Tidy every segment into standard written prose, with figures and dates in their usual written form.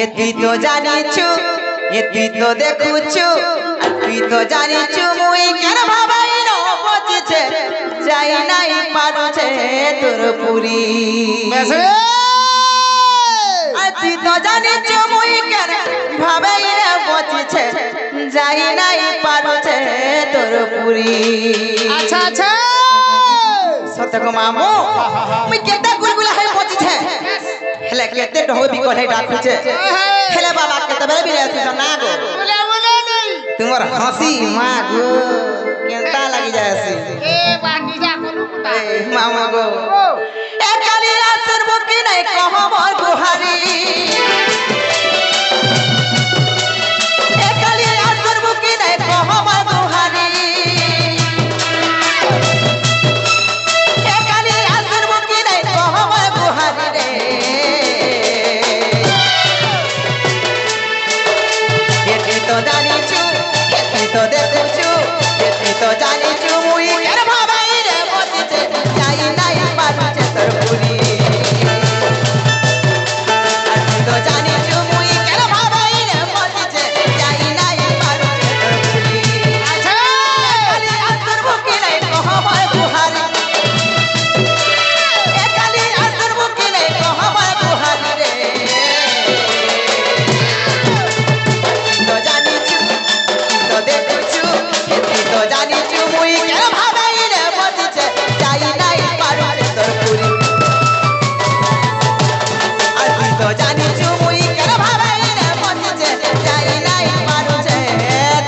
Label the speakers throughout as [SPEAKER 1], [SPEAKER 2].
[SPEAKER 1] हे तुई तो जानिछु हे तुई तो देखुछु আর তুই তো জানিছু মুই কেন ভাবাই ন বজিছে যাই নাই পারুছে তোর পুরি আর তুই তো জানিছু মুই কেন ভাবাই ন বজিছে যাই নাই পারুছে তোর পুরি
[SPEAKER 2] আচ্ছা আচ্ছা
[SPEAKER 1] সত্য গো মামু মুই কেতে গুলগুলা হই বজিছে হেলে কেতে ঢোল বিকল হই ডাকুছে হেলে বাবা কেতে বেলে বিলে আসিছ না গো तुम्हारा हंसी माँ गो केंता लगी जाए
[SPEAKER 2] ए बानी जा कोलू कुता
[SPEAKER 1] मामा गो ए कालिया सुरमुखी नहीं कहो मोर गुहारी ए कालिया सुरमुखी नहीं कहो मोर गुहारी ए कालिया सुरमुखी नहीं कहो मोर गुहारी रे ये तो जानी तो देखुछु तुई तो जानिछु मुई केर भाबाई रे बजिছে যাই নাই পারুছে তোর পুরি আর তুই তো জানিछु মুই কের ভাবাই রে বজিছে যাই নাই পারুছে তোর পুরি আচ্ছা কালি আসর মুকি নাই কহবার গুহারি এ কালি আসর মুকি নাই কহবার গুহারি রে তো জানিछु তো দেখুछु তো জানিছু মুই কেন ভাবাই রে বজিছে যাই নাই পারুছে তোর পুরি আর তুই তো জানিছু মুই কেন ভাবাই রে বজিছে যাই নাই পারুছে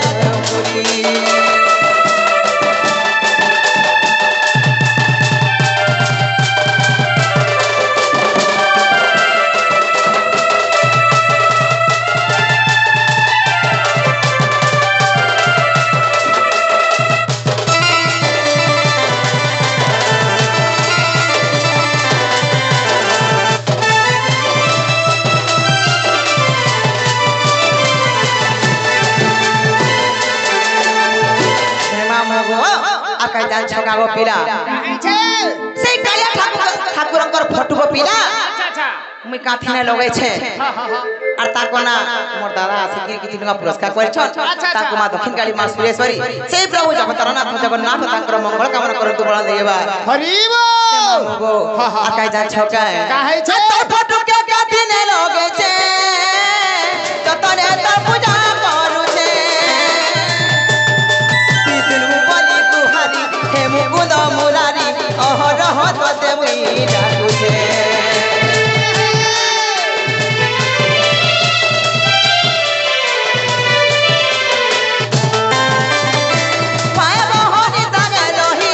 [SPEAKER 1] তোর পুরি আকাই জান ছগা গো পিলা সেই কালিয়া ঠাকুরঙ্কর ফটো গো পিলা
[SPEAKER 2] আচ্ছা আচ্ছা
[SPEAKER 1] মুই কাঠিনে লগাইছে আর তাকো না মোর দাদা আছে কি তিনগা পুরস্কার করেছন তাকো মা দক্ষিণ কালী মা সুরেশ্বরী সেই প্রভু জগন্নাথ তাঙ্কর মঙ্গল কামনা করন্তু বলা দেবা
[SPEAKER 2] হরি বল
[SPEAKER 1] গো আকাই জান ছগা
[SPEAKER 2] কাহেছে
[SPEAKER 1] তোর ফটো কে কাঠিনে লগাইছে যতনে তোর পূজা করুছে हे मुकुंद मुरारी अहरह तोते मुई डाकुछे पाय बहरी संगे रही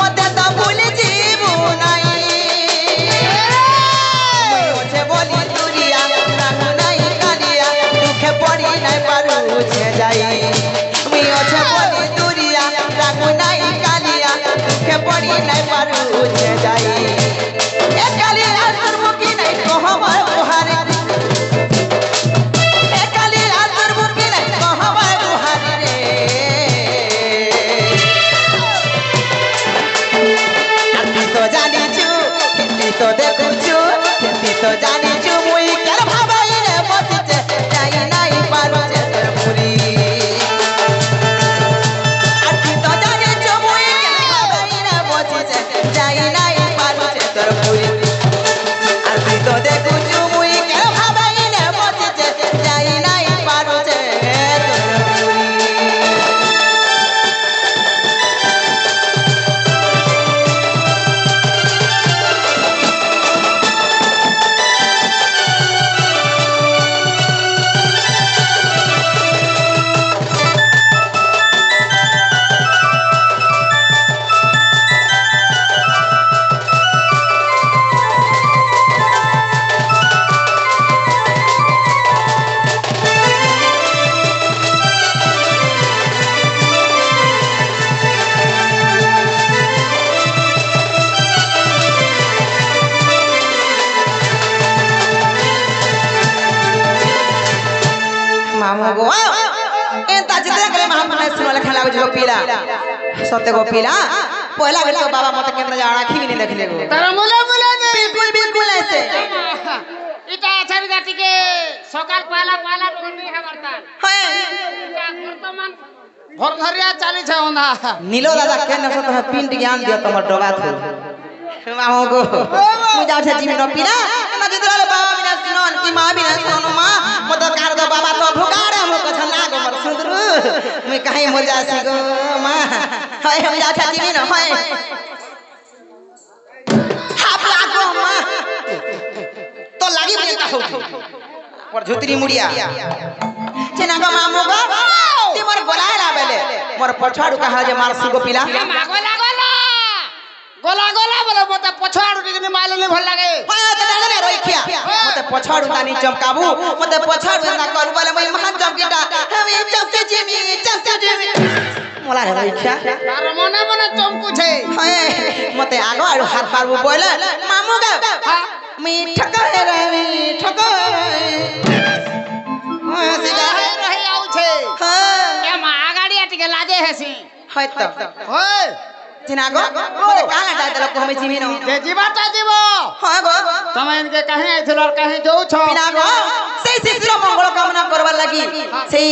[SPEAKER 1] मते तो भूल जीवु नाई मुई ओछे बोली दुरिया राखु नाई कालिया दुखे पड़ी नाई पारुछे जाई मुई ओछे बोली दुरिया राखु नाई कालिया दुखे पड़ी नाई पारुछे जाई ए कालिया सुरमुखी नाई कहबर गुहारी ए कालिया सुरमुखी नाई कहबर गुहारी रे तुई तो जानिछु तुई तो देखुछु तुई तो जानिछु मुई केर भाबाई रे बजिছে যাই নাই পারুছে তোর পুরি যাই নাই পারুছে তোর পুরি আর তুই তো দেখুছু মুই কেন ভাবাই না বজিছে যাই নাই পারুছে তোর পুরি मामू गो एंता जितने करे महामाने सुनल खेला गो पीला सत्य गो पीला पहला बेर तो बाबा मत केंद्र जा आखी भी नहीं देखले गो
[SPEAKER 2] तारा मुला मुला नहीं
[SPEAKER 1] बिल्कुल बिल्कुल ऐसे
[SPEAKER 2] इटा अच्छा କରି ଯା ଟିକେ ସକାଳ ପାଲା ପାଲା ଟୋନି ହେବାରତା
[SPEAKER 1] ହଏ
[SPEAKER 2] ବର୍ତ୍ତମାନ ଘର ଧରିଆ ଚାଲିছে ଅନ୍ଧା
[SPEAKER 1] নীল দাদা কেন সত পিন টিকে আন দিও তোমার ডবা থু মামু গো মু যাউছে জিমি ন পিনা না দিদরালে বাবা বিনা শুনন কি মা বিনা শুনন মা মত কার দো বাবা তো ভুকাড়ে মু কছ না গো মর সুন্দর মুই কাহি মর যাসি গো মা হই মু যাউছে জিমি ন হই হাপলা গো মা তো লাগি বলি কা হউ পর ঝুতরি মুড়িয়া চেনা গো মামু গো তি মোর গলাইলা বেলে মোর পছাড়ু কাহা যে মার সুগো পিলা
[SPEAKER 2] গোলা গোলা গোলা গোলা বলে মতে পছাড়ু টিকে মাইলে ভাল লাগে
[SPEAKER 1] হয় তো দাদা রইখিয়া মতে পছাড়ু তানি চমকাবু মতে পছাড়ু না করু বলে মই মহান চমকিটা আমি চমকে জিমি মোলা রে রইখিয়া
[SPEAKER 2] তার মনে মনে চমকুছে
[SPEAKER 1] হয় মতে আগো আর হাত পারবু বলে মামু গো মি ঠকায় রে মি ঠকায় হয় সিগা
[SPEAKER 2] রহি আউছে
[SPEAKER 1] হ্যাঁ
[SPEAKER 2] এ মা আগাড়িয়া টিকে লাজে হেসি
[SPEAKER 1] হয় তো
[SPEAKER 2] হয়
[SPEAKER 1] চিনা গো মতে কালা দাদা লোক আমি জিমি ন
[SPEAKER 2] যে জীবাটা জীব
[SPEAKER 1] হয় গো
[SPEAKER 2] তুমি ইনকে কাহে আইছিল আর কাহে যাউছ
[SPEAKER 1] পিনা গো সেই শিশুর মঙ্গল কামনা করবার লাগি সেই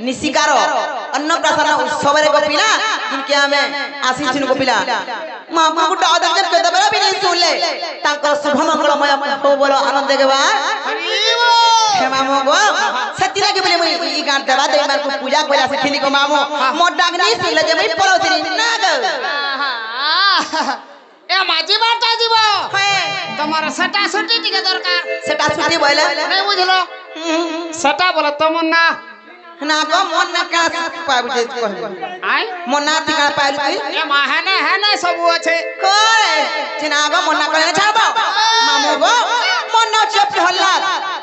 [SPEAKER 1] নিশিকার অন্নপ্রাশন উৎসবের গো পিলা ইনকে আমি আসিছিনু গো পিলা মা গুটা আদর যে পেদা বেলা বিনি শুনলে তাঙ্কর শুভ মঙ্গলময় হো বলো আনন্দ দেবা
[SPEAKER 2] হরিব
[SPEAKER 1] হে মামু গো সেতি লাগি বলে মই ই গান দেবা দেই মার কো পূজা কইরা সেতিনি গো মামু মোর ডাগনি শুনলে যে মই পড়োতিনি না গো
[SPEAKER 2] এ মা জীবাটা জীব
[SPEAKER 1] হ্যাঁ
[SPEAKER 2] তোমার সেটা ছুটি টিকে দরকার
[SPEAKER 1] সেটা ছুটি বলে
[SPEAKER 2] নাই বুঝলো সেটা বলে তোমার না
[SPEAKER 1] না গো মন না কা পাবি যে কইবি
[SPEAKER 2] আই
[SPEAKER 1] মন না টিকা পাইলু তুই
[SPEAKER 2] এ মা হেনে সবু আছে
[SPEAKER 1] কই চিনা গো মন না কইলে ছাড়বা মামু গো মন না চেপি হল্লা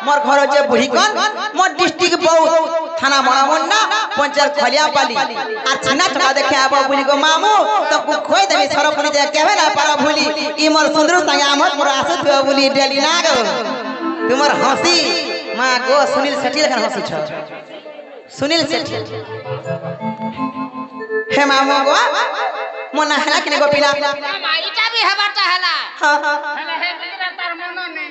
[SPEAKER 1] মোর ঘর হচ্ছে বুড়িকন মোর ডিস্ট্রিক্ট বহুত থানা মনামন না পঞ্চায়েত খলিয়া পালি আর চিনা টাকা দেখে আবো বুলি গো মামু তো কই দেবি সরপনি যে কেবে না পারা ভুলি ই মোর সুন্দর সাঙ্গে আমর পুরো আসে থিও বুলি ডেলি না গো তোমার হাসি মা গো সুনীল সেঠি লেখান হাসি ছ সুনীল সেঠি হে মামু গো মন না হেলা কিনে গো পিলা
[SPEAKER 2] মা ইটা বি হেবাটা হেলা
[SPEAKER 1] হ্যাঁ হ্যাঁ
[SPEAKER 2] হেলা হে দিরা তার মন নেই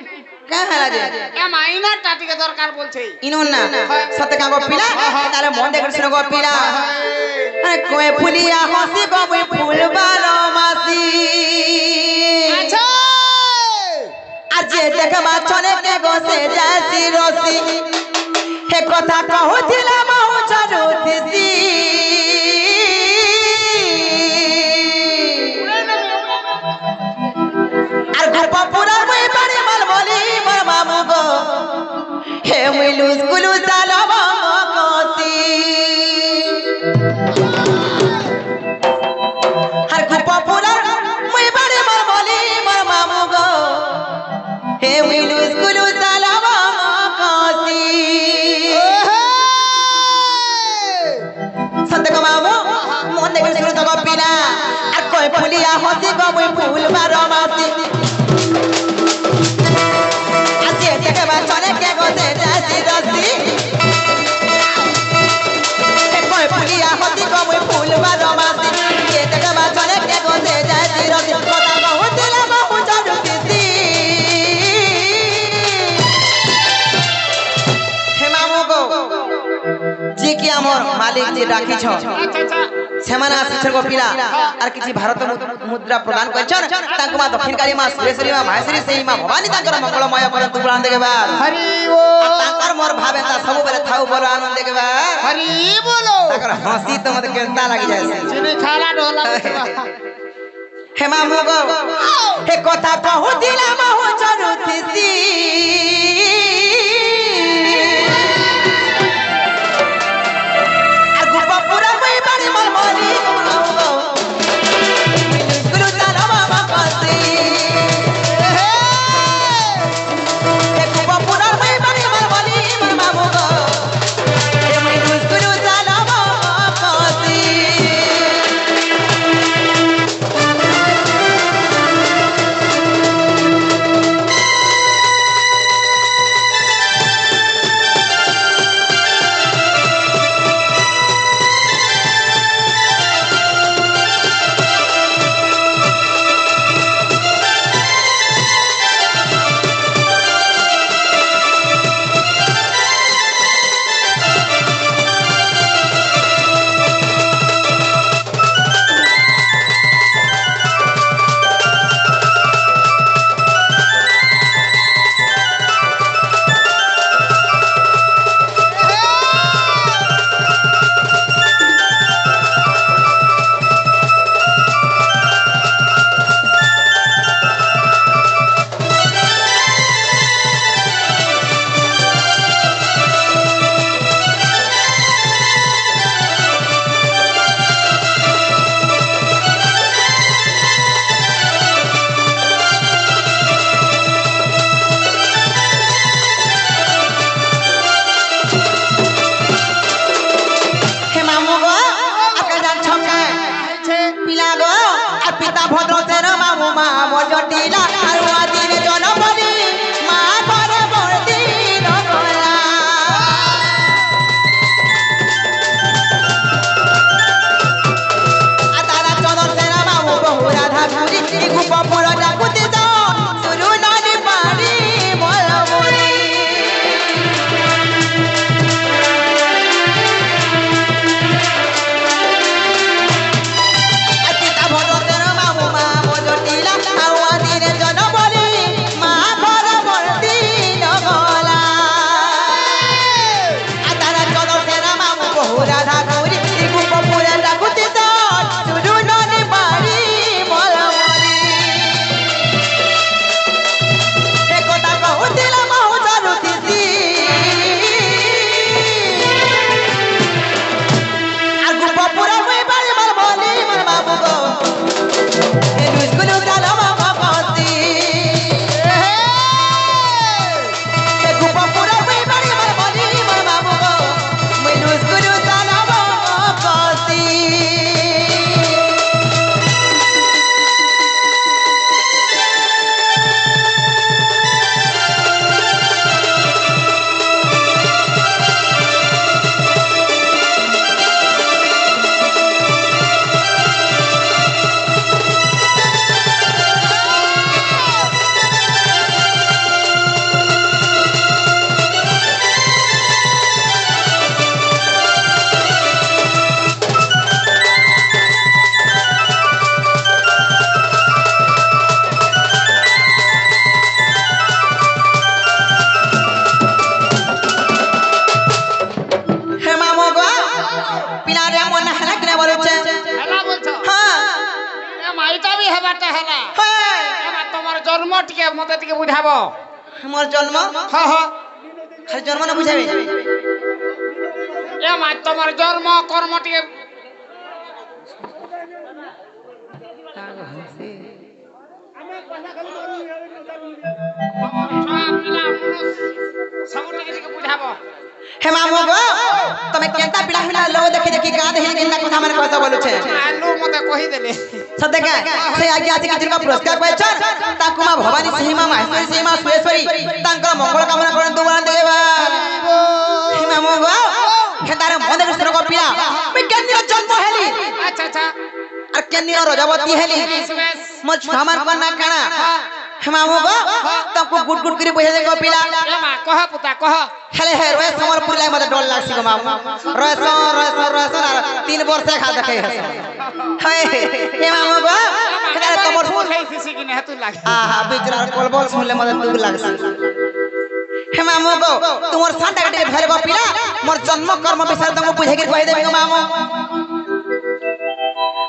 [SPEAKER 1] কা হেলা যে
[SPEAKER 2] এ মা ইনাটা টিকে দরকার বলছে
[SPEAKER 1] ইনুন না সত্য কা গো পিলা তাহলে মন দেখে শুনে গো পিলা আরে কোয়ে ফুলিয়া হাসি গো মই ফুল বালো মাসি
[SPEAKER 2] আচ্ছা
[SPEAKER 1] আজি দেখবা চলে কে গো সে যাসি রসি হে কথা কহুছিলা মাহু ছাড়ু দিছি আর গল্প পুরা মই বাড়ি মাল বলি মোর মামু গো হে মই লুজ গুলু চালব কসি আর গল্প পুরা মই বাড়ি মাল বলি মোর মামু গো হে মই লুজ গুলু চালব কসি সত্য গো মামু মন দেখে শুরু তো গো পিলা আর কই ফুলিয়া হসি গো মই ফুল বারো মাসি আজি দেখবা চলে কে গো সে যাসি রসি হে কই ফুলিয়া হসি গো মই ফুল বারো মাসি যে দেখবা চলে কে গো সে যাসি রসি কথা কহুছিলা মাহু ছাড়ু দিছি হে মামু গো যে কি আমার মালিক যে রাখিছ
[SPEAKER 2] আচ্ছা আচ্ছা
[SPEAKER 1] সেমানে আসিছে গো পিলা আর কিছু ভারত মুদ্রা প্রদান করছন তাঙ্ক মা দক্ষিণকালী মা সুরেশ্বরী মা মাহেশ্বরী সেই মা ভবানী তাঙ্কর মঙ্গলময় করন তু প্রাণ দেখবা
[SPEAKER 2] হরি
[SPEAKER 1] আর তাঙ্কর মোর ভাবে তা সবু বেলে থাউ বলো আনন্দ দেখবা
[SPEAKER 2] হরি বলো
[SPEAKER 1] তাঙ্কর হাসি তো মতে কেনতা লাগি যায়
[SPEAKER 2] চিনি খালা ঢোলা
[SPEAKER 1] হে মামু গো হে কথা কহুছিলা মাহু ছাড়ু দিছি আর গুপ পুরা মই বাড়ি মাল বলি মামু গো গুলু চালব কসি হে গুপ পুরা মই বাড়ি মাল বলি মোর মামু গো হে মই গুলু চালব কসি
[SPEAKER 2] বাটা হেলা
[SPEAKER 1] হ্যাঁ
[SPEAKER 2] এমা তোমার জন্ম টিকে মতে টিকে বুঝাব
[SPEAKER 1] মোর জন্ম
[SPEAKER 2] হ্যাঁ হ্যাঁ
[SPEAKER 1] খালি জন্ম না বুঝাবে
[SPEAKER 2] এমা তোমার জন্ম কর্ম টিকে
[SPEAKER 1] হে মামু গো তুমি কেনতা পিলা পিলা লোক দেখি দেখি গাঁ দেখি কেনতা কথা মানে কথা বলুছে
[SPEAKER 2] আলু মতে কহি দেলে
[SPEAKER 1] সব দেখে সেই আগে আছে কি জিনকা পুরস্কার পাইছন তাকু মা ভবানী সীমা মাহেশ্বরী সীমা সুরেশ্বরী তাঙ্কর মঙ্গল কামনা করেন দুবান দেবা হে মামু গো হে তারে মনে কৃষ্ণ গো পিলা আমি কেন্দ্র জন্ম হেলি
[SPEAKER 2] আচ্ছা আচ্ছা
[SPEAKER 1] আর কেন্দ্র রজবতী হেলি মো ছমার কন্যা কানা হে মামু গো তাকু গুড গুড করে বহে গো পিলা
[SPEAKER 2] এমা কহ পুতা কহ
[SPEAKER 1] হেলে হে রয়ে সমর পুরলাই মতে ডর লাগছি গো মামু রয়ে আর 3 বর্ষে খা দেখে হে মামু গো হেদারে তোমার
[SPEAKER 2] ফুল হেই সিসি কিনে হেতু লাগে
[SPEAKER 1] আহা বিচরার কলবল শুনলে মতে দুঃখ লাগছে হে মামু গো তোমার সান্টা গটে ভেরব পিলা মোর জন্ম কর্ম বিষয় তুমি বুঝে গিয়ে কই দেবি গো মামু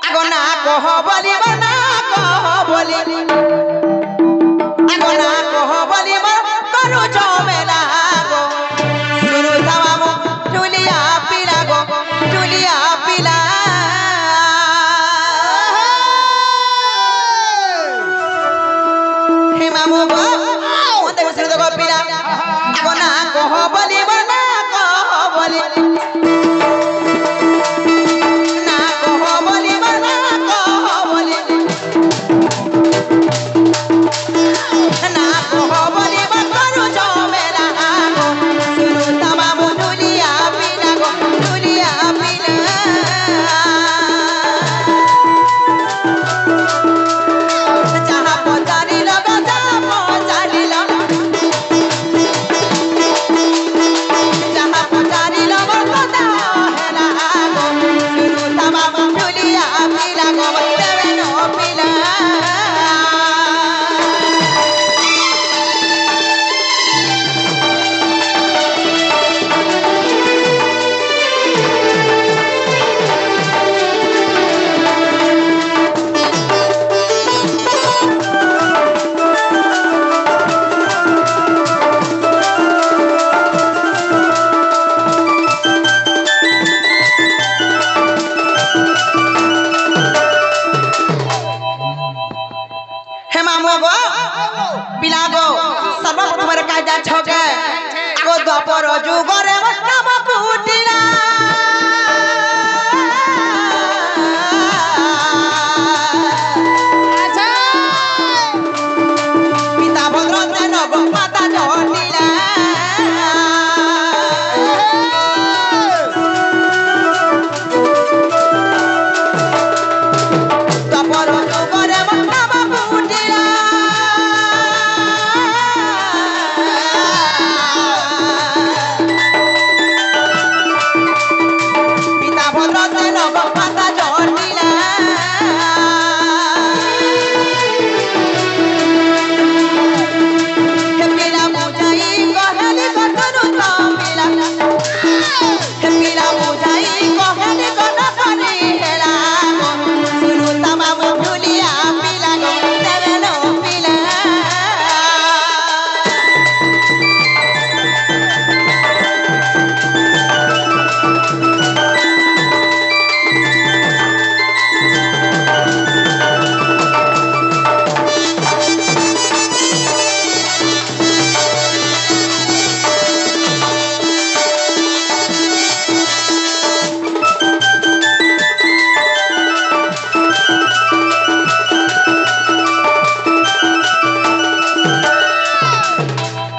[SPEAKER 1] আগো না কহ বলি না কহ বলি আগো না কহ বলি করু ঝমেলা গো শুরু মামু জুলিয়া পিলা গো জুলিয়া পিলা হে মামু গো মতে শুরু গো পিলা আগো না কহ বলি না কহ বলি না কহ বলি না কহ বলি না কহ বলি করু ঝমেলা গো শুরু মামু জুলিয়া পিলা গো জুলিয়া পিলা যাহা পচারিল গো যাহা পচারিল যাহা পচারিল মোর কথা হেলা গো শুরু মামু জুলিয়া পিলা গো দেবে নো পিলা হে মামু গো পিলা গো সর্বপ্রথমে কাজা ছকে আগো দ্বাপর যুগরে নাম কুটিলা
[SPEAKER 2] আচ্ছা
[SPEAKER 1] পিতা ভদ্র নব মাতা জটিলা দ্বাপর যুগরে নাম কুটিলা পিতা ভদ্র নব মাতা জটিলা হে পিলা বুঝাই কহেলি কতরু তো পিলা হে পিলা বুঝাই কহেলি কত পারি হেলা গো শুনু মামু জুলিয়া পিলা গো দেবে নো পিলা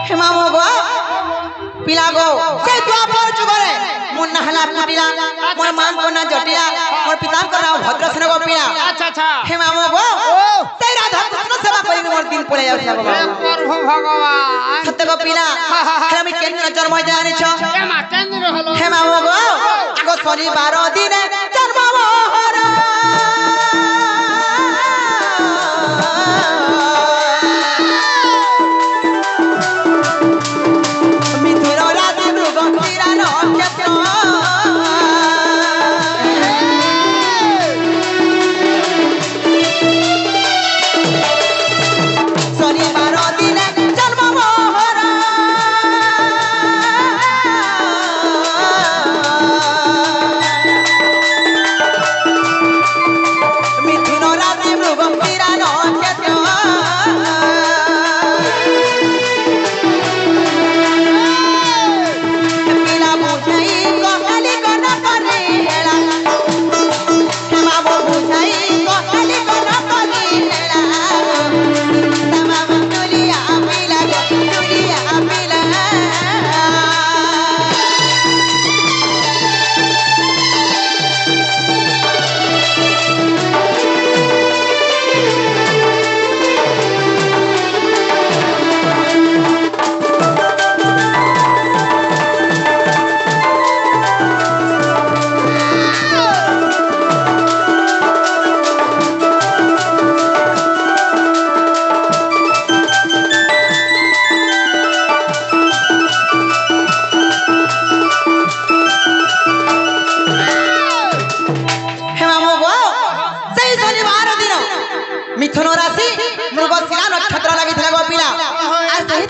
[SPEAKER 1] হে মামু গো পিলা গো সেই দ্বাপর যুগরে মোর নাহলা কুটিলা মোর মান কন্যা জটিলা মোর পিতাঙ্কর নাম ভদ্রসেন গো পিলা
[SPEAKER 2] আচ্ছা আচ্ছা
[SPEAKER 1] হে মামু গো সেই রাধা কৃষ্ণ সেবা করি মোর দিন পড়ে যাচ্ছে গো
[SPEAKER 2] হে প্রভু ভগবান
[SPEAKER 1] সত্য গো পিলা হে আমি কেন্দ্র জন্ম জানিছ
[SPEAKER 2] এমা কেন্দ্র হলো
[SPEAKER 1] হে মামু গো আগো শনিবার দিনে জন্ম মোহর মিথুন রাধা মৃগ তীরা নক্ষত্র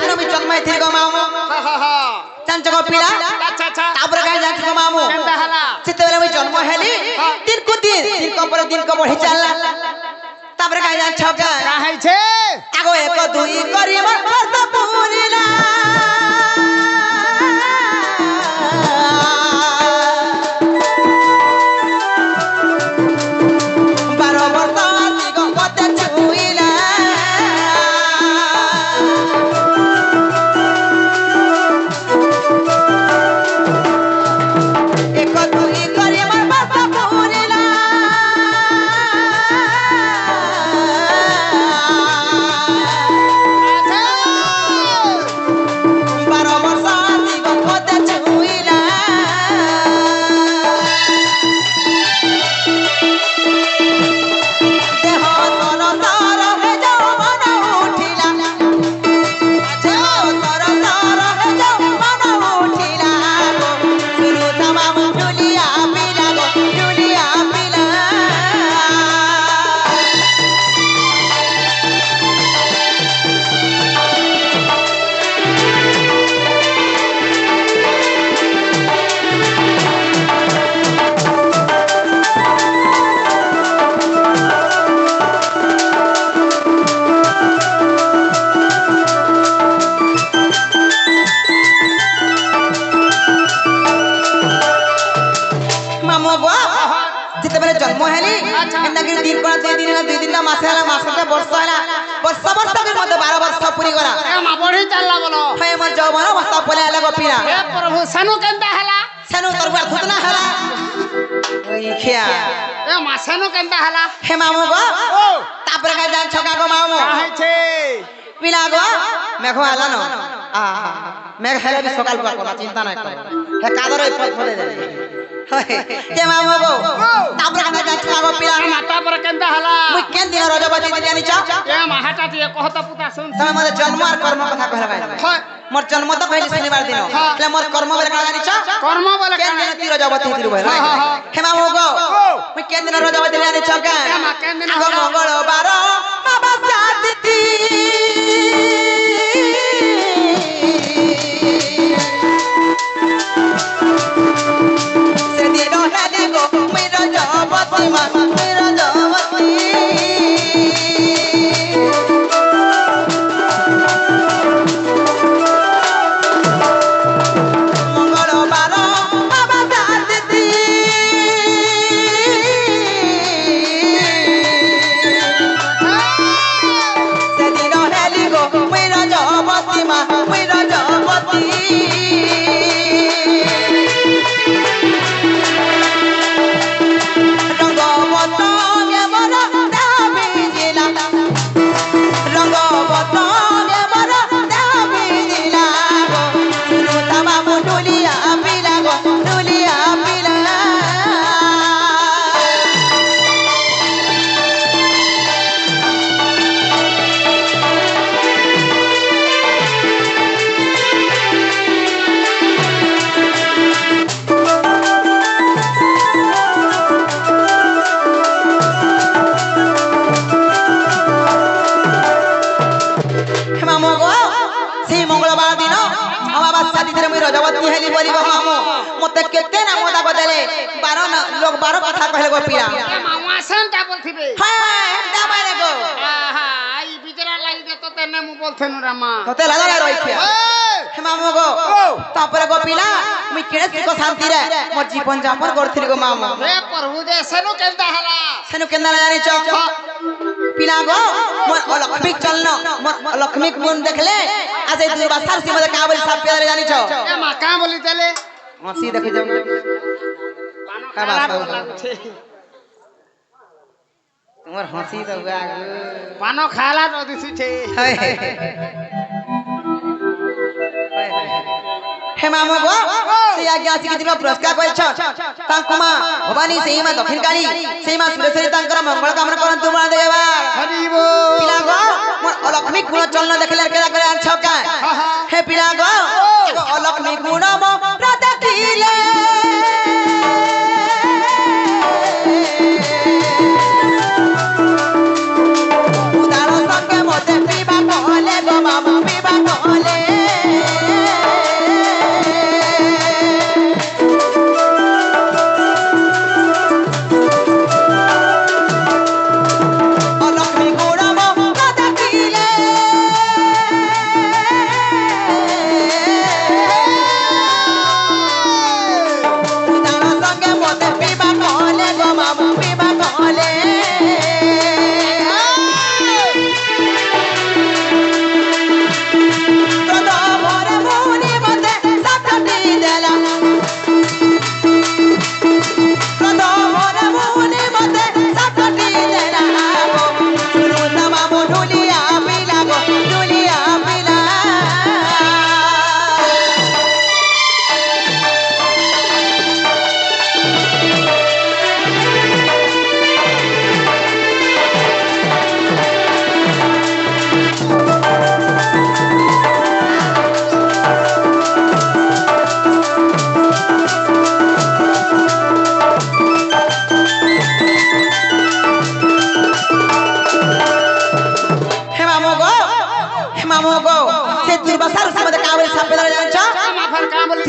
[SPEAKER 1] दिन मी जन्म थी गो मामू
[SPEAKER 2] हा हा हा
[SPEAKER 1] जान जगो पिला
[SPEAKER 2] अच्छा अच्छा
[SPEAKER 1] तापर गाय जान गो मामू
[SPEAKER 2] केंदा हला
[SPEAKER 1] सेते बेले मी जन्म हेली दिन को पर दिन को बढ़ी चलला तापर गाय जान छका
[SPEAKER 2] काहे छे
[SPEAKER 1] आगो एक दुई करी मोर भरत पूरिला जन्म हेली एंदागिरी दिन कोन दुई दिन ना मासे हला मासटे वर्ष हला वर्ष के मते 12 वर्ष पूरी गला
[SPEAKER 2] ए मा बढ़ी चलला बोलो
[SPEAKER 1] हे मोर जवान अवस्था पले आला गोपीना
[SPEAKER 2] हे प्रभु सनु केंदा हला
[SPEAKER 1] सनु तरबार थुतना हला ओई खिया
[SPEAKER 2] ए मा सनु केंदा हला
[SPEAKER 1] हे मामू गो
[SPEAKER 2] ओ
[SPEAKER 1] तापर का जान छका गो मामू
[SPEAKER 2] काहे छे
[SPEAKER 1] पिला गो मेघो आला न आ मेघ हेले भी सकाल को चिंता ना कर हे कादर ए पथ फले जाय के मामू गो तापर का जान छका गो पिला
[SPEAKER 2] माता पर केंदा हला
[SPEAKER 1] मुई केन दिन रजबती दिन जानि छ
[SPEAKER 2] ए मा हटा दिए कहत पुता सुन
[SPEAKER 1] तमे मोर जन्म और कर्म कथा कहला गाय मोर जन्म तो कहली शनिवार दिन એટલે मोर कर्म बेले का जानि छ
[SPEAKER 2] कर्म बोले
[SPEAKER 1] केन दिन ती रजबती दिन भइल हे मामू गो मुई केन दिन रजबती जानि छ का
[SPEAKER 2] केन दिन
[SPEAKER 1] मंगलवार बाबा साथी रजवती हेली बोली गो मामू मते केते ना मोदा बदले 12 लोग 12 कथा कहले गो पिया
[SPEAKER 2] ए मामा सेंटा बोलथिबे
[SPEAKER 1] हां दाबाले गो
[SPEAKER 2] आहा आई बिजरा लागि दे तो तेने मु बोलथेनु रामा
[SPEAKER 1] तते लगा रही थिया हे मामू गो तापर गो पिला मी केड़े को शांति रे मोर जीवन जापन करथिली गो मामू
[SPEAKER 2] हे प्रभु दे सेनु केंदा हला
[SPEAKER 1] सेनु केंदा जानी चक पिला गो मोर अलक्ष्मी चलनो मोर लक्ष्मी गुण देखले आज ए दुर्वासार सी मते का बोली सब पेले जानी छ
[SPEAKER 2] ए मा का बोली चले
[SPEAKER 1] हंसी देखि जाऊ का बात
[SPEAKER 2] छे
[SPEAKER 1] तुम्हार हंसी तो हुआ
[SPEAKER 2] पानो खाला तो दिसी छे
[SPEAKER 1] हे मामू गो से आज्ञा आसी के दिन पुरस्कार कइल छ तांकुमा भवानी सेही मा दक्षिण काली सेही मा सुरेश्वरी तांकर मंगल कामना करंतु मा देवा
[SPEAKER 2] हरि बोल
[SPEAKER 1] पिला गो मोर अलक्ष्मी गुण चलन देखले केला करे छ का हे पिला गो अलक्ष्मी गुण मो राधा दिले उदाहरण संगे मते पीबा कहले गो मामू पीबा कहले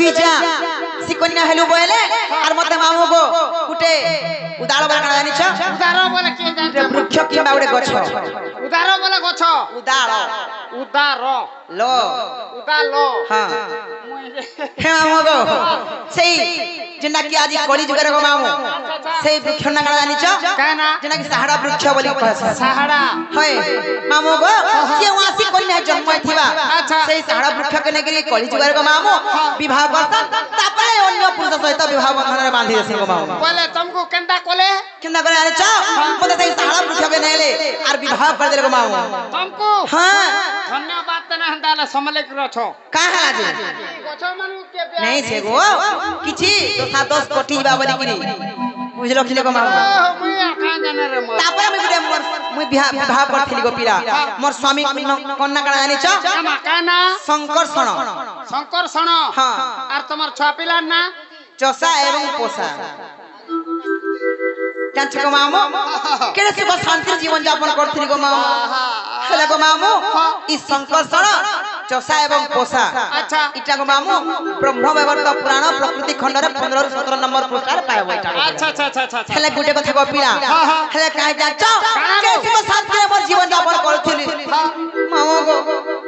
[SPEAKER 1] ভিজা সিকনিয়া হেলু বলে আর মতে মামু গো গুটে উদাড় বলে কানা জানিছ
[SPEAKER 2] উদার বলে কি জানছ
[SPEAKER 1] বৃক্ষ কিংবা গুটে গছ
[SPEAKER 2] উদার বলে গছ
[SPEAKER 1] উদাড়
[SPEAKER 2] উদার
[SPEAKER 1] ল
[SPEAKER 2] উদার ল
[SPEAKER 1] হ্যাঁ হে মামু গো সেই যেটা কি আজি কলি যুগের গো মামু সেই বৃক্ষ না কানা জানিছ
[SPEAKER 2] কানা
[SPEAKER 1] যেটা কি সাহারা বৃক্ষ বলি কহছে
[SPEAKER 2] সাহারা
[SPEAKER 1] হয় মামু গো যে ওয়াসি কন্যা জন্ম থিবা
[SPEAKER 2] আচ্ছা
[SPEAKER 1] সেই সাহারা বৃক্ষ কে নেগি কলি যুগের গো মামু বিবাহ করছন তারপরে অন্য পুরুষ সহিত বিবাহ বন্ধନରେ বাঁধি দেছে গো মামু
[SPEAKER 2] বলে তুমকো কেনটা কলে
[SPEAKER 1] কেনটা করে আনিছ মতে সেই সাহারা বৃক্ষ কে নেলে আর বিবাহ করে দেলে গো মামু
[SPEAKER 2] তুমকো
[SPEAKER 1] হ্যাঁ
[SPEAKER 2] ধন্যবাদ তনে হন্দালে সমলে করছ
[SPEAKER 1] কাহা আছে
[SPEAKER 2] গছ মানু কে
[SPEAKER 1] নেই সে গো কিছি তো 7-10 কোটি বাবলি কিনি বুঝলো কি গো মামু
[SPEAKER 2] মুই আকা জানে রে মো
[SPEAKER 1] তারপরে আমি গুটে মোর মুই বিবাহ করছিলি গো পিরা মোর স্বামী কন্যা কানা জানিছ
[SPEAKER 2] আমা কানা
[SPEAKER 1] শঙ্কর শণ
[SPEAKER 2] শঙ্কর শণ
[SPEAKER 1] হ্যাঁ
[SPEAKER 2] আর তোমার ছয় পিলার না
[SPEAKER 1] চষা এবং পোষা জানছ গো মামু কেড়ে সুখ শান্তির জীবন যাপন করছিলি গো মামু হেলে গো মামু ই শঙ্কর শণ চষা এবং পোষা
[SPEAKER 2] আচ্ছা
[SPEAKER 1] ইটা গো মামু ব্রহ্ম বৈবর্ত পুরাণ প্রকৃতি খণ্ডরে 15-17 নম্বর পৃষ্ঠার পাইব এটা
[SPEAKER 2] আচ্ছা আচ্ছা আচ্ছা আচ্ছা
[SPEAKER 1] হেলে গুটে কথা গো পিরা হেলে কাই জানছ কেড়ে সুখ শান্তির মোর জীবন যাপন করছিলি মামু গো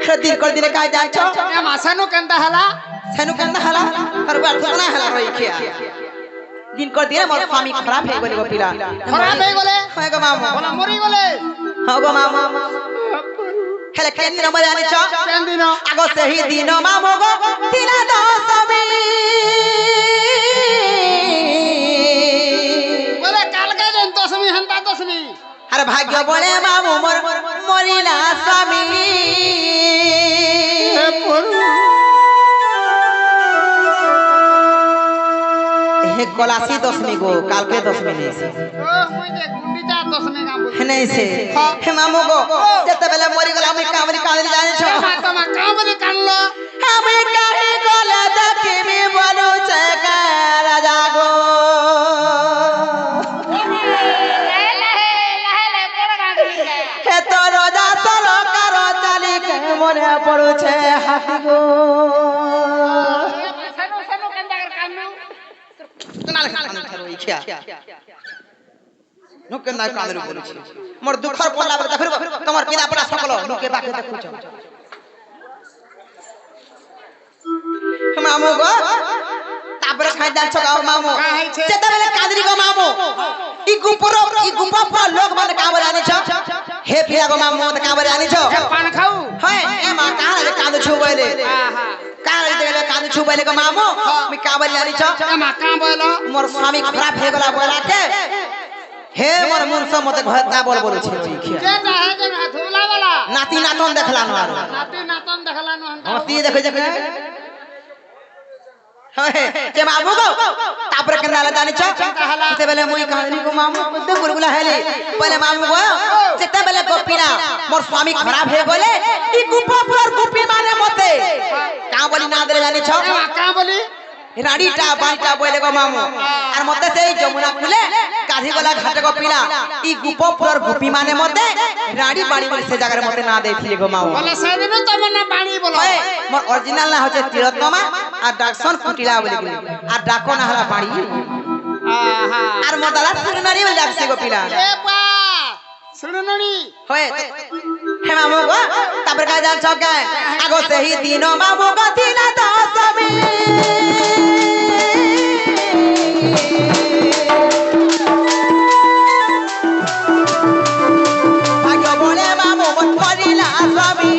[SPEAKER 1] হেলে দিন কর দিনে কাই জানছ
[SPEAKER 2] এ মাসানু কেনটা হলা
[SPEAKER 1] সেনু কেন হালা তার বাদ না হালা রই খিয়া দিন কর দিয়ে মোর স্বামী খারাপ হয়ে গেল গো পিরা
[SPEAKER 2] খারাপ হয়ে গলে
[SPEAKER 1] হয় গো মামু
[SPEAKER 2] বলা মরি গলে
[SPEAKER 1] হয় গো মামু হেলে কেন দিন মজা আনিছ
[SPEAKER 2] কেন দিন
[SPEAKER 1] আগো সেই দিন মামু গো তিলা দশমী
[SPEAKER 2] বলে কালকে যেন দশমী হন্তা দশমী
[SPEAKER 1] আরে ভাগ্য বলে মামু মোর মরিলা স্বামী হে কলাসি দশমী গো কালকে দশমী নেই সে
[SPEAKER 2] ও মুই যে গুন্ডিটা দশমী গাম বলি
[SPEAKER 1] হে নেই সে হে মামু গো যেতে বেলে মরি গেল আমি কামরি কামরি জানিছ
[SPEAKER 2] তোমা কামরি কানলো
[SPEAKER 1] আমি কাহি গলে দেখিবি বলু চে রাজা গো হে তো রাজা সরকার চালি কে মনে পড়ুছে হাতি গো
[SPEAKER 2] সানু সানু কেনটা কানু
[SPEAKER 1] নুকেন্দা কাঁদরি বলছি মোর দুঃখর পড়লা বলে ফিরব তোমার পিতা পড়া সকল নুকে বাকে দেখুছ মামু গো তারপরে খাই যাচ্ছ গো মামু যেতে বেলে কাঁদরি গো মামু ই গুপর লোক মানে কাবরে আনিছ হে ফিরা গো মামু মতে কাবরে আনিছ
[SPEAKER 2] পান খাও
[SPEAKER 1] হয় এ মা কালে কাঁদছু বলে কালে দেখলে কাঁদছু বলে গো মামু আমি কাবরে আনিছ
[SPEAKER 2] আমা কাম বলো
[SPEAKER 1] মোর স্বামী খারাপ হয়ে গলা বলাকে হে মোর মুনস মতে ঘর তা বল বলছি
[SPEAKER 2] কেটা হে যে ধুলা वाला
[SPEAKER 1] নাতি নাতন দেখলা না
[SPEAKER 2] নাতি নাতন দেখলানো হন্তা
[SPEAKER 1] হস্তি দেখে যে যে মামু গো তারপরে কেন আলা জানিছ যেতে বেলে মুই কাঁদরি গো মামু বুদ্ধ গুলগুলা হেলি বলে মামু গো যেতে বেলে গোপিনা মোর স্বামী খারাপ হয়ে গলে ই গুপপুর গুপি মানে মতে কা বলি না দরে জানিছ
[SPEAKER 2] আমা কাম বলি
[SPEAKER 1] রাড়িটা বাড়িটা বলে গো মামু আর মতে সেই যমুনা কুলে গাধি গলা ঘাটে গো পিনা ই গুপপুর গুপি মানে মতে রাড়ি বাড়ি বলে সে জায়গার মতে না দেখিলি গো মামু
[SPEAKER 2] বলে সেদিন তোমার না বাণী বলো
[SPEAKER 1] মোর অরিজিনাল না হচ্ছে তিলোত্তমা আর ডাকসন কুটিলা বলে গলি আর ডাকো না হলা বাড়ি
[SPEAKER 2] আহা
[SPEAKER 1] আর মদালা সুরনারি বলে ডাকছে গো পিলা
[SPEAKER 2] এ পা শুনুননি
[SPEAKER 1] হয় হে মামু গো তারপর কাজ জানছ কে আগো সেই দিন মামু গো তিলা দশমী ভাগ্য বলে মামু মন মরিলা স্বামী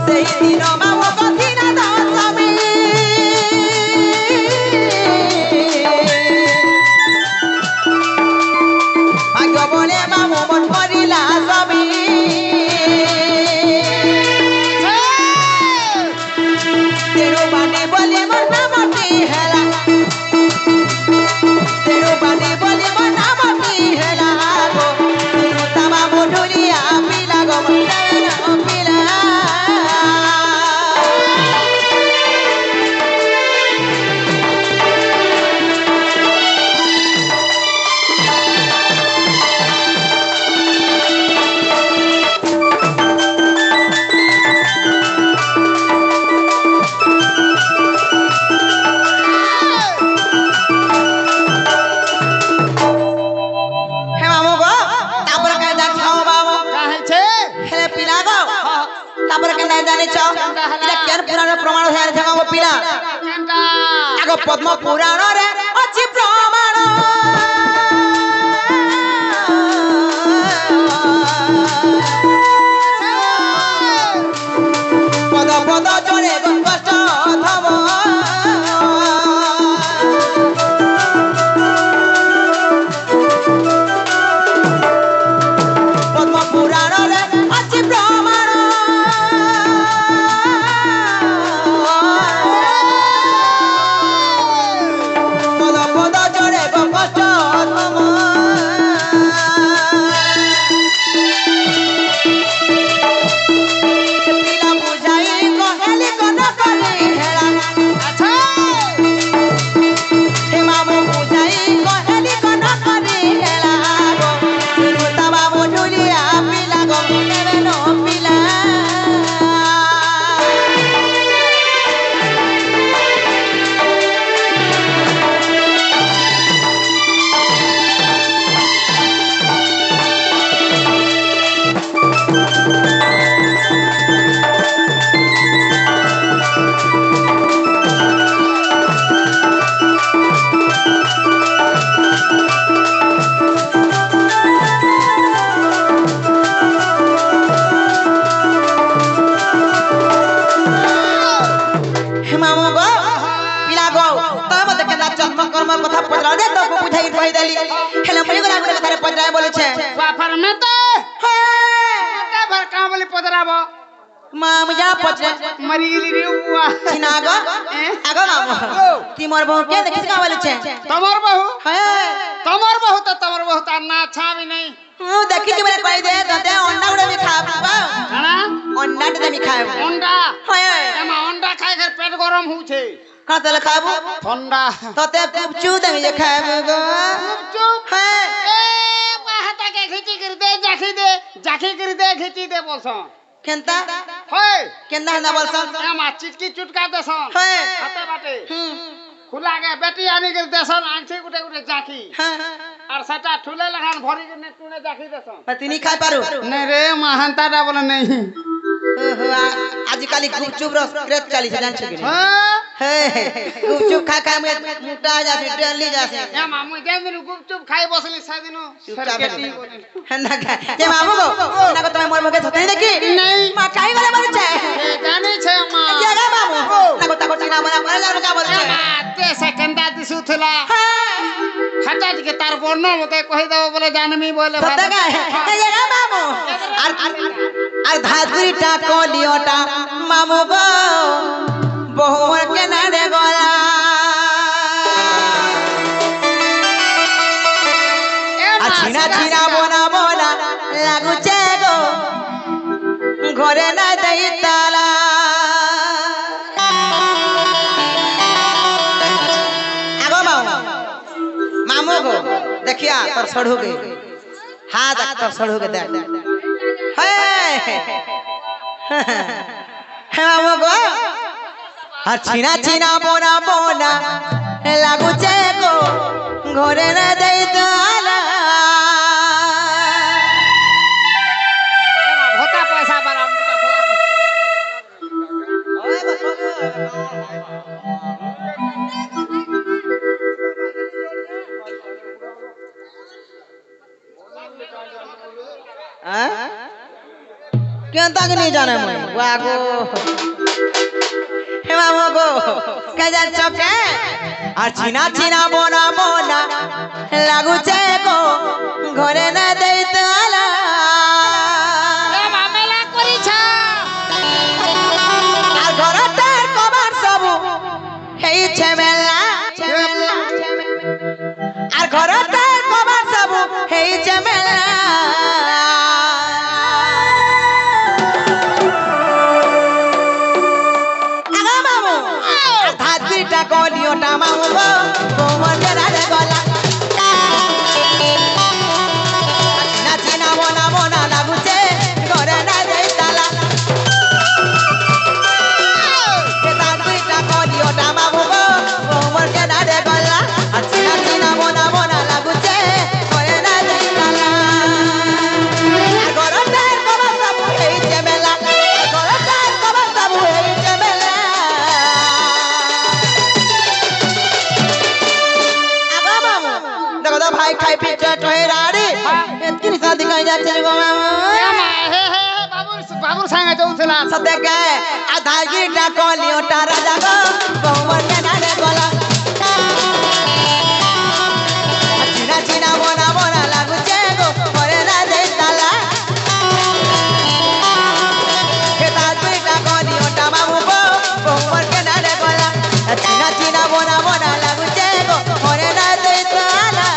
[SPEAKER 1] সেই দিন মামু গো তিলা দশমী ভাগ্য বলে মামু মন মরিলা স্বামী তারপরে কেন জানিছ এটা কেন পুরাণ প্রমাণ হয়ে আছে গো পিলা
[SPEAKER 2] কেনটা
[SPEAKER 1] আগ পদ্ম পুরাণ রে আছে প্রমাণ পদ পদ জড়ে কষ্ট ধম পদ্ম পুরাণ রে আছে প্রমাণ পদ পদ জড়ে কষ্ট ধম পিলা বুঝাই কহেলি কোন করে হেলা
[SPEAKER 2] আচ্ছা
[SPEAKER 1] হে মামু বুঝাই কহেলি কোন করে হেলা গো রুতা বাবু ঝুলিয়া পিলা গো নেবে নো পিলা হে মামু গো পিলা গো তবে মতে কেনা জন্ম কর্ম কথা পচরা দে তো বুঝাই কই দেলি হেলে মই গলা গুড়ে কথা পচরা বলেছে
[SPEAKER 2] বাফার মেতে
[SPEAKER 1] হে
[SPEAKER 2] মেতে ভর কাম বলি পদরাবো
[SPEAKER 1] মামু যা পচরা
[SPEAKER 2] মরি গেলি রে বুয়া
[SPEAKER 1] চিনা গো আগো মামু তি মোর বউ কে দেখিস কা বলেছে
[SPEAKER 2] তোমার বহু
[SPEAKER 1] হে
[SPEAKER 2] তোমার বহু তো তোমার বহু তার না ছাবি নাই
[SPEAKER 1] ମୁଁ ଦେଖିଛି ବୋଲେ କହିଦେ ତତେ ଅଣ୍ଡା ଗୁଡେ ବି ଖାଇବ
[SPEAKER 2] কানা
[SPEAKER 1] ଅଣ୍ଡାଟେ ଦେମି ଖାଇବ
[SPEAKER 2] অন্ডা
[SPEAKER 1] ହଁ
[SPEAKER 2] এমা অন্ডা খাই খাই পেট গরম হউছে
[SPEAKER 1] କଣ ତାହେଲେ ଖାଇବୁ
[SPEAKER 2] ঠান্ডা
[SPEAKER 1] ତତେ ଗୁପଚୁ ଦେମି ଯେ ଖାଇବୁ ଗো
[SPEAKER 2] চুপ
[SPEAKER 1] ହଁ
[SPEAKER 2] এ বাহাটাকে খিচি করে দে জাখি করে দে খিচি দে বলছ
[SPEAKER 1] କେନ୍ତା
[SPEAKER 2] হয়
[SPEAKER 1] କେନ୍ତା ହେନ୍ତା ବୋଲସନ୍
[SPEAKER 2] এমা চিটকি চুটকা দেছন
[SPEAKER 1] ହଁ
[SPEAKER 2] হাতে বাটে খুলা গে বেটি আনি করে দেছন আনছি গুটে গুটে জাখি আর সেটা ঠুলে লাগান ভরি করে টুনে জাখি দেছন
[SPEAKER 1] ତିନି ଖାଇପାରୁ
[SPEAKER 2] নাই রে মাহান্তাটা বলে নেই
[SPEAKER 1] ଆଜିକାଲି ଗୁପଚୁପର କ୍ରେଜ୍ ଚାଲିଛି ଜାଣିଛ କି
[SPEAKER 2] হ্যাঁ
[SPEAKER 1] ହେ ଗୁପଚୁପ ଖାଇ ଖାଇ ମୁଁ ମୋଟା ଯାସି ଡେଲି ଯାସି
[SPEAKER 2] এমা মুই যেদিন গুপচুপ খাই বসলি সেদিন সরকেটি
[SPEAKER 1] হেନ୍ତା ଖାଏ ଯେ ମାମୁ গো ନା କো ତମେ ମୋର মুখে সতেই দেখি
[SPEAKER 2] নাই
[SPEAKER 1] মা খাই গলে বলছে
[SPEAKER 2] এ জানিছে মা
[SPEAKER 1] যে গে মামু না কো তাকো চিনা মনা করে জানো কা বলছে
[SPEAKER 2] এমা তে সেকেন্ডা দিছুথলা হাটা দিকে তার বর্ণ মতে কই দেব বলে জানমি বলে ভাব
[SPEAKER 1] সতে গায় এই যে গে মামু আর ধাতুরিটা কলিওটা মামু গো বহুর কেনারে গলা আর ছিনা ছিনা বোনা বোনা লাগুছে গো ঘরে না দেই তালা আগো মামু মামু গো দেখিয়া তোর সড়ু গে হাত তোর সড়ু গে দেখ হে হে মামু গো আর ছিনা ছিনা বোনা বোনা লাগুছে গো ঘরে না দেই তালা
[SPEAKER 2] ভোতা পয়সা বাড়া
[SPEAKER 1] কেনতা কি नहीं जाने मैं वागो हे मामो गो के जान चके আর চিনা চিনা বোনা বোনা লাগুছে গো ঘরে না দেই তালা
[SPEAKER 2] এ মামেলা করিছ
[SPEAKER 1] আর ঘরতে কবার সবু হেইছে মেলা আর ঘরতে কবার সবু হেইছে মেলা আগা মামু ধাত্রিটা কলিওটা মামু গো গোমর গেরারে গলা চিনা চিনা বোনা যাচ্ছিস গো মামু
[SPEAKER 2] বাবুর সঙ্গে চলছিলাম
[SPEAKER 1] সত্যকে আধা গিটা কলিওটা রাজা গো বৌমর কেনারে গলা চিনা চিনা বনা বনা লাগুছে গো মরে না দেই তালা আধা গিটা কলিওটা মামু গো বৌমর কেনারে গলা চিনা চিনা বনা বনা লাগুছে গো মরে না দেই তালা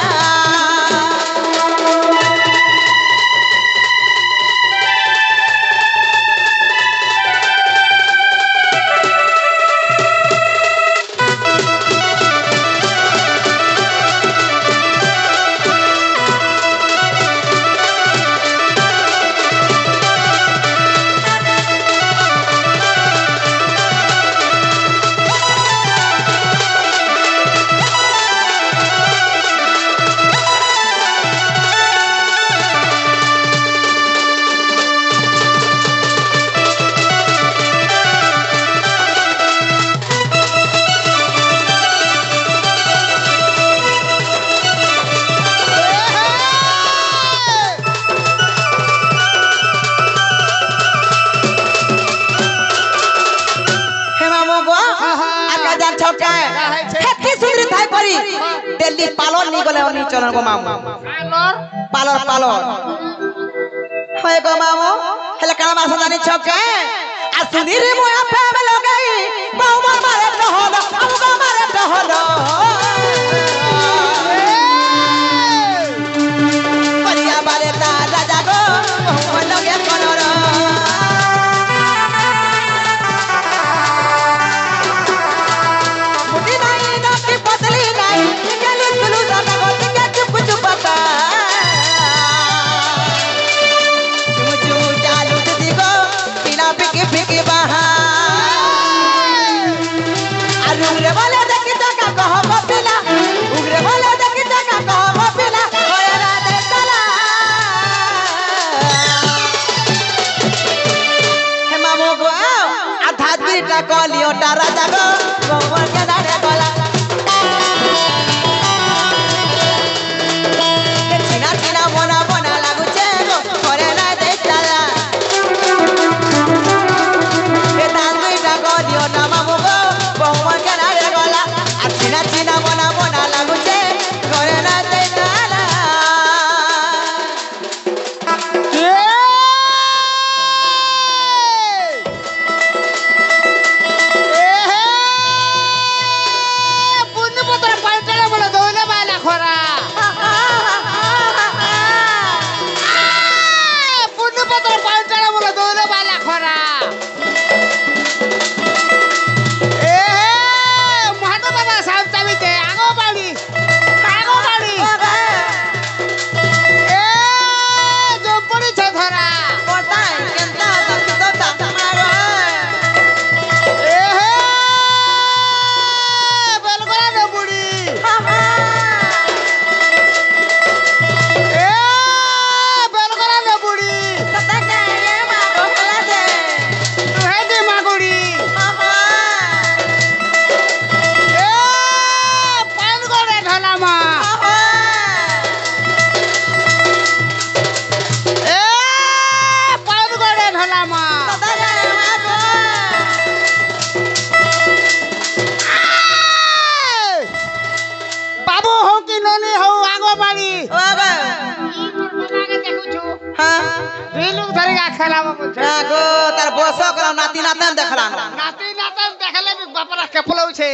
[SPEAKER 1] दिल्ली पालर नहीं गले उन्हीं चलन को मामू पालर पालर होए को मामू हेले काला मासा जानी छके आ सुनी रे मोया फेमे लगई बाऊ मारे टहलो हमको मारे टहलो परिया बारे ता राजा गो बहु लगे कनर मुटी नहीं ना की पतली नहीं कलियोटा राजा गो गोबर के दाड़े गला चिना चिना बोना बोना लागुचे गो करे ना दे चला ए दालमीटा कलियोटा मामू गो गोबर के दाड़े गला आ चिना चिना बोना बोना लागुचे करे ना दे चला तार बसो करा नाती नातन देखला
[SPEAKER 2] नाती नातन देखले बापरा के फुलौ छे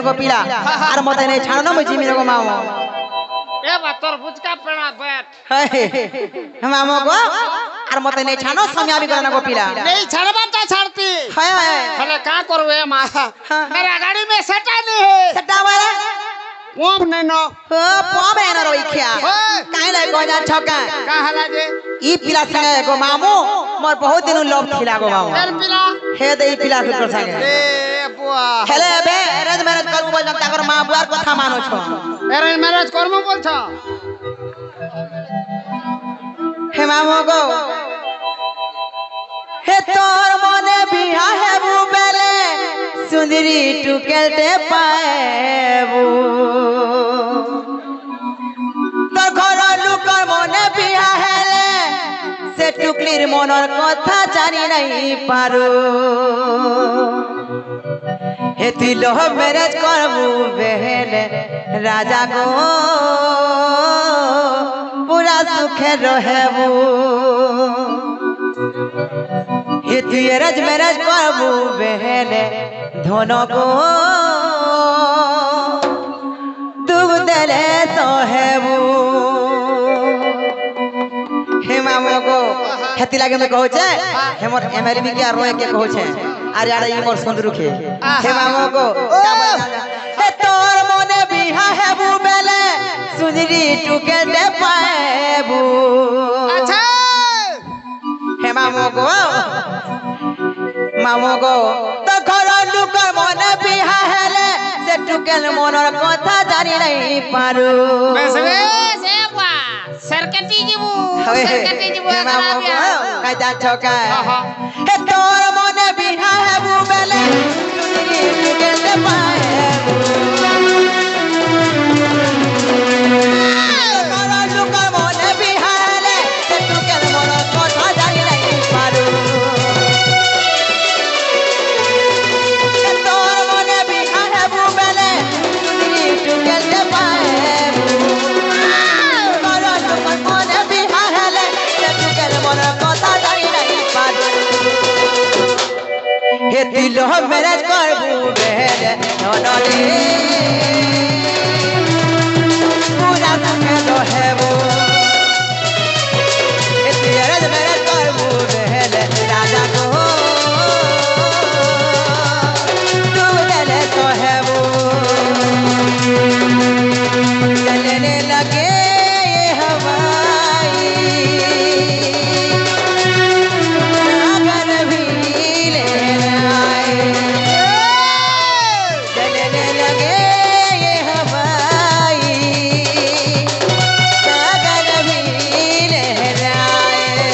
[SPEAKER 1] को पिला और मत नहीं छाड़ो मुझे जिमी को मामो
[SPEAKER 2] ए बा तरबूज का पेड़ा बैठ
[SPEAKER 1] मामो को और मत नहीं छानो समया भी करना को पिला
[SPEAKER 2] नहीं छड़बाटा छाड़ती
[SPEAKER 1] हाय
[SPEAKER 2] भले का करू ए मा मेरा गाड़ी में सटा नहीं है
[SPEAKER 1] सट्टा वाला
[SPEAKER 2] ओम नहीं नो
[SPEAKER 1] पॉम है ना रोई क्या काहे लाई को जा छका
[SPEAKER 2] का हला जे
[SPEAKER 1] ई पिला संगे को मामो मोर बहुत दिन लोभ खिला को मामो
[SPEAKER 2] कर पिला
[SPEAKER 1] हे दे ई पिला फिर संगे
[SPEAKER 2] ए बुआ
[SPEAKER 1] हेले बे अरेंज मैरिज करू बोल ताकर मां बुआर কথা मानो छो
[SPEAKER 2] अरेंज मैरिज करमु बोलछ
[SPEAKER 1] हे मामो गो हे तोर मने बिहा हेबू बेले सुंदरी टुकेलते पाएबू तोर घर लुकर मने बिहा हेले से टुकलिर मनर কথা জানি নাই পারো हे তুই লভ ম্যারেজ করবু বেহেলে রাজা গো পুরা সুখে রহেবু हे তুই এরেজ ম্যারেজ করবু বেহেলে ধন গো দুব দেলে সহেবু हे मामो गो हेती लागे में कहू छे हे मोर एमआरबी के रोए के कहू छे अरे यार ई मोर सुंदरू खे हे मामो गो हे तोर मने बिहा हेबू बेले सुंदरी टुके दे पाएबू
[SPEAKER 2] अच्छा
[SPEAKER 1] हे मामो गो तो घर लुकर मने बिहा हेले से टुकेल मनर কথা জানি নাই পারু
[SPEAKER 2] बस से बुआ सरकती जीबू सरकती जीबू
[SPEAKER 1] मामो काई जा छका हे तोर मने बिहा हेबू बेले सुंदरी टुकेल दे पाएबू घर लुकर मने बिहा हेले से टुकेल मनर কথা জানি নাই পারু तोर मने बिहा हेबू बेले सुंदरी टुकेल दे पाएबू घर लुकर मने बिहा हेले से टुकेल मनर কথা জানি নাই পারু हे दिल मैरेज करबू बेले ननरे पूरा सुखे रहेबू हे दिल मैरेज करबू बेले राजा को तू देले सहेबू चलने लगे ये हवाई सागर भी ले आए चलने लगे ये हवाई सागर भी ले आए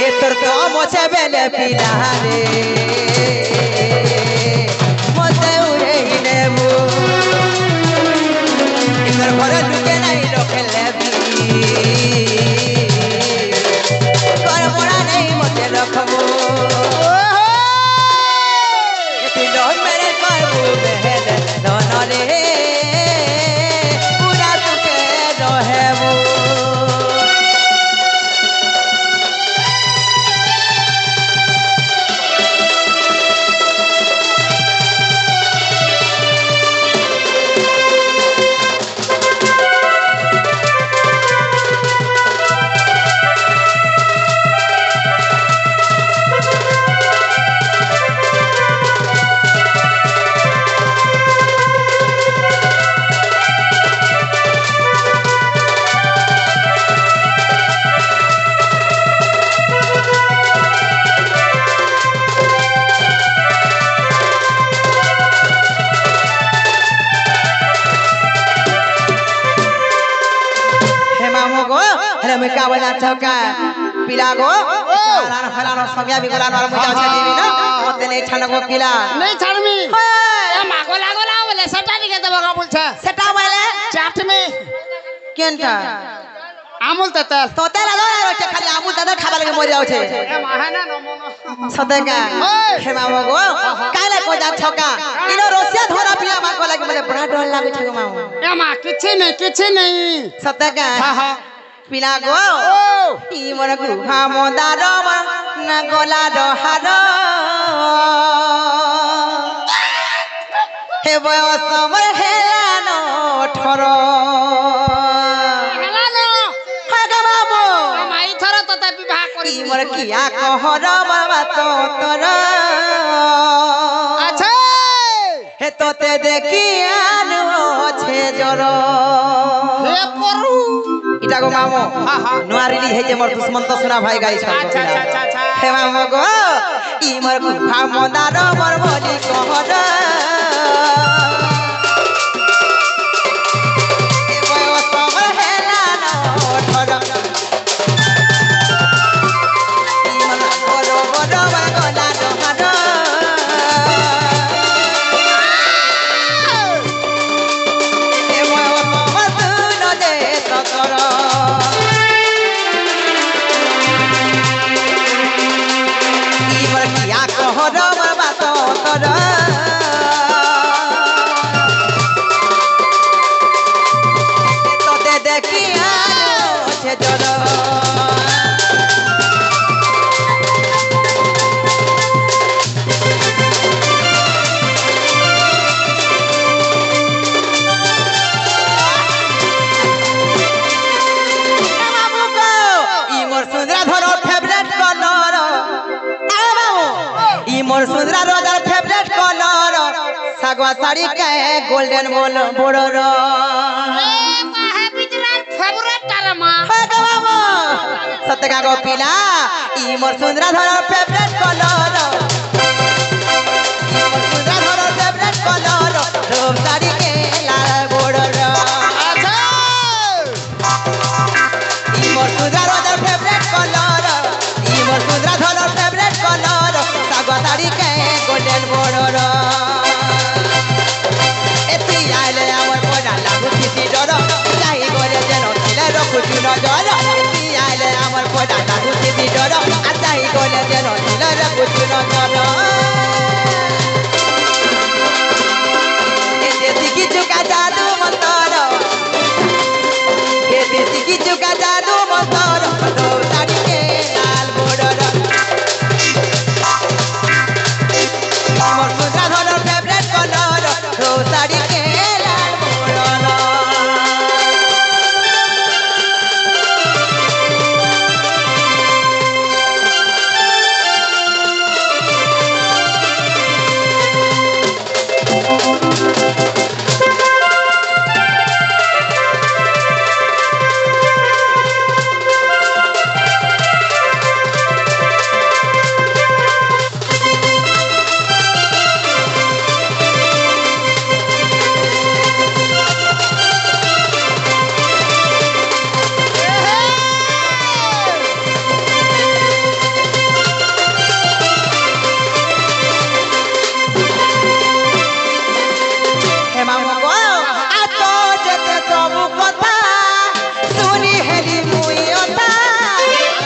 [SPEAKER 1] ये तोर तो मोछे बेले पिला रे मोते उड़े ही नेबू इधर घरे लुके नहीं रखेले भी कर बड़ा नहीं मोते रखबू एती लोग मेरे करबू बेहेले ननरे पूरा सुखे रहेबू हे मामो गो अरे मैं का बजा छका पिला गो हलान हलान समया भी गलान और मुजा से देवी ना मते नहीं छान को पिला
[SPEAKER 2] नहीं छड़मी
[SPEAKER 1] हे
[SPEAKER 2] ए मा गोला गोला बोले सटा दिके देबो का बोलछ
[SPEAKER 1] सेटा वाले
[SPEAKER 2] चाट में
[SPEAKER 1] केनटा
[SPEAKER 2] আমুল তেল
[SPEAKER 1] तो तेल लो रे खाली आमुल दादा खाबा लगे मर जाउ छे
[SPEAKER 2] ए माहाना नमन
[SPEAKER 1] सतेका हे मामो गो काले को जा छका इनो रोसिया धोरा पिया मा को लगे मने बड़ा डर लागे छे मामो
[SPEAKER 2] ए मा किछि नहीं
[SPEAKER 1] सतेका
[SPEAKER 2] हां हां
[SPEAKER 1] पिला गो ई मन गुहा मोदार न गोला डहार হে বয়স আমার হেলানো 18
[SPEAKER 2] হেলানো
[SPEAKER 1] হাগা বাবু
[SPEAKER 2] আমাই থর ততে বিবাহ করি
[SPEAKER 1] কি মোর কিয়া কহর বাবা তো তোর
[SPEAKER 2] আচ্ছা
[SPEAKER 1] হে তোতে দেখি আলো আছে জর
[SPEAKER 2] হে পরু
[SPEAKER 1] ইটা গো মামো
[SPEAKER 2] হা হা
[SPEAKER 1] নোয়া রিলিজ হয়েছে মোর দুশ্মন তো শোনা ভাই গাই
[SPEAKER 2] আচ্ছা আচ্ছা আচ্ছা আচ্ছা
[SPEAKER 1] হে মামো গো ই মোর গুফা মদার মোর বলি কহর এ বয়স আমার হেলানো 18 ই মোর বড় বড় বাগলা ডহার এ বয়স আমার তুলো দে তকর ইমর কিয়া কহর বাবা তো তোর তোতে দেখি আলো আছে জর ইমর সুন্দরা ধর ফেভারিট কলর ইমর সুন্দরা রোজার ফেভারিট কলর সাগওয়া শাড়ি কে গোল্ডেন বল বড়র
[SPEAKER 2] এ মাহে বিজরার ফেভারিট তারমা
[SPEAKER 1] সত্যকা গো পিলা ইমর সুন্দরা ধর ফেভারিট কলর ইমর সুন্দরা ধর ফেভারিট কলর রোজ শাড়ি কে লাল বড়র
[SPEAKER 2] আচ্ছা
[SPEAKER 1] ইমর সুন্দরা রোজার ফেভারিট কলর ইমর সুন্দরা ধর ফেভারিট কলর সাগওয়া শাড়ি কে গোল্ডেন বড়র এতি আইলে আমার মনা লাগু কিছি ডর চাই করে যেন ছিলে রখুছু নজর এতি আইলে আমার মনা লাগু কিছি ডর আর চাই করে যেন ছিলে রখুছু নজর এতে কিছু কাজাদু মন্তর এতে কিছু কাজাদু মন্তর তো তাড়িকে লাল বড়র আমার সুন্দরা ধর ফেভারিট কলর তো তাড়িকে লাল বড়র হে মামু গো আত যেতে সবু কথা শুনি হেলি মুই অতা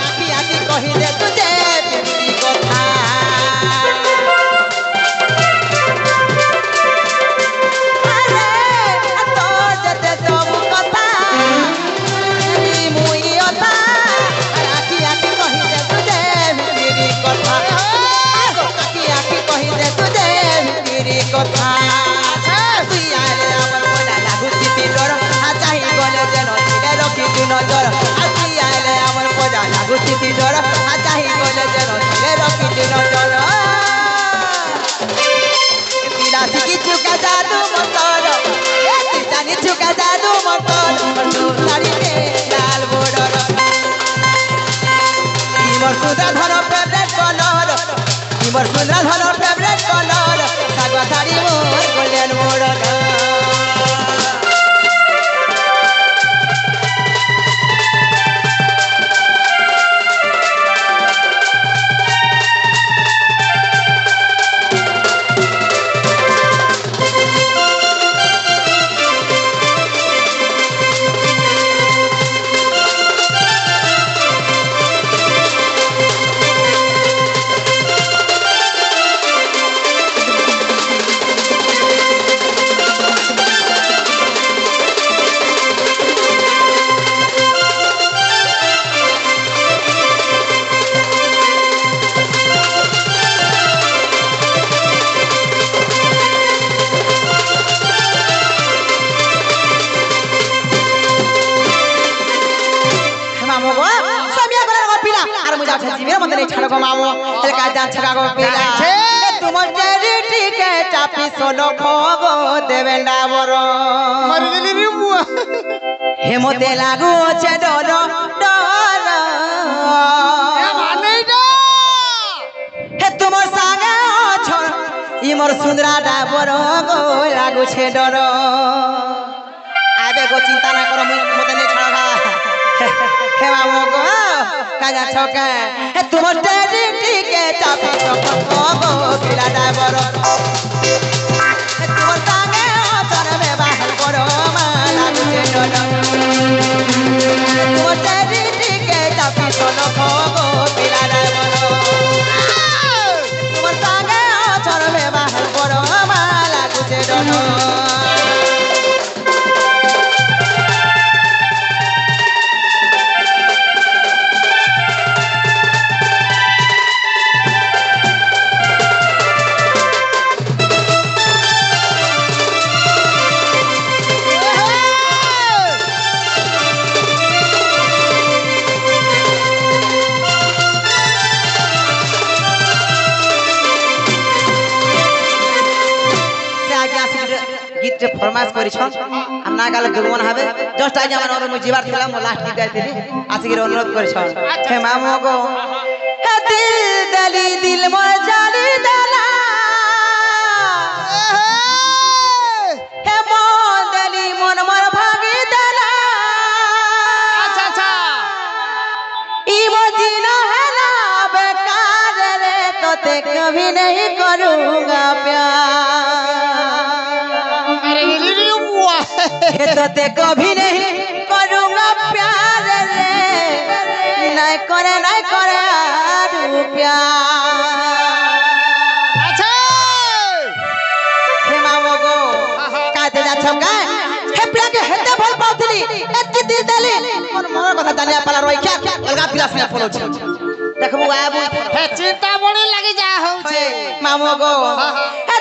[SPEAKER 1] আকি আকি কহি দে তুজে পিটি কথা আরে আত যেতে সবু কথা হেলি মুই অতা আকি আকি কহি দে তুজে পিটি কথা আকি আকি কহি দে তুজে পিটি কথা তুই আইলে আমার মনে লাগুছি ডর চাই গলে যেন ছিলে রখিছু নজর তুই আইলে আমার মজা লাগুছি ডর চাই গলে যেন ছিলে রখিছু নজর পিলা শিখিছু কাজাদু মন্তর তুই জানিছু কাজাদু মন্তর শাড়িতে লাল বড়র ইমর সুন্দরা ধর ফেভারিট কলর ইমর সুন্দরা ধর ফেভারিট কলর সাগওয়া শাড়ি মোর গোল্ডেন বড়র আছে জীবের মধ্যে নেই ছাড়ো গো মামু এলে কাজ যাচ্ছে গো পিলা তোমার চ্যারিটি কে চাপি সোলো খগো দেবেন না বড়
[SPEAKER 2] মরে গেলি রে বুয়া
[SPEAKER 1] হেমতে লাগু আছে ডর ডর
[SPEAKER 2] মানে এটা
[SPEAKER 1] হে তোমার সাঙ্গে অছ ইমর সুন্দরা ডাবর গো লাগুছে ডর আবে গো চিন্তা না করো মুই মতে নেই ছাড়া হে মামু গো কাজা ছকে হে তোমার টেরিটি কে চাপি গো কিলা ডাবর হে তোমার সাঙ্গে অছ রে বাহার করো মা লাগুছে ডর তোমার টেরিটি কে চাপি গো কিলা ডাবর তোমার সাঙ্গে অছ রে বাহার করো মা লাগুছে ডর গীতরে ফরমাস করিছ আর না গালে দুর্মন হবে জাস্ট আজ আমার অনুরোধ জিবার ছিলাম লাস্ট গীত গাইতেলি আজকে অনুরোধ করিছ হে মামু গো হে দিল দলি দিল মোর জালি দালা হে মন দলি মন মোর ভাগি দালা
[SPEAKER 2] আচ্ছা আচ্ছা
[SPEAKER 1] ই মদিনা হেলা বেকার রে তোতে কभी नहीं करूंगा प्यार
[SPEAKER 2] মরে গেলি রে বুয়া
[SPEAKER 1] हे तोते कभी नहीं करूंगा प्यार रे नहीं करे आरू प्यार
[SPEAKER 2] আচ্ছা
[SPEAKER 1] हे मामो गो काते जा छका हे प्रिया के हेते भल पाउथली एति दिल देली मोर मोर কথা জানিয়া পালা রই क्या अलगा पिलास में फॉलो छ देखबो आबू
[SPEAKER 2] হে চিন্তা বড়ি লাগি যা হচ্ছে
[SPEAKER 1] मामो गो हे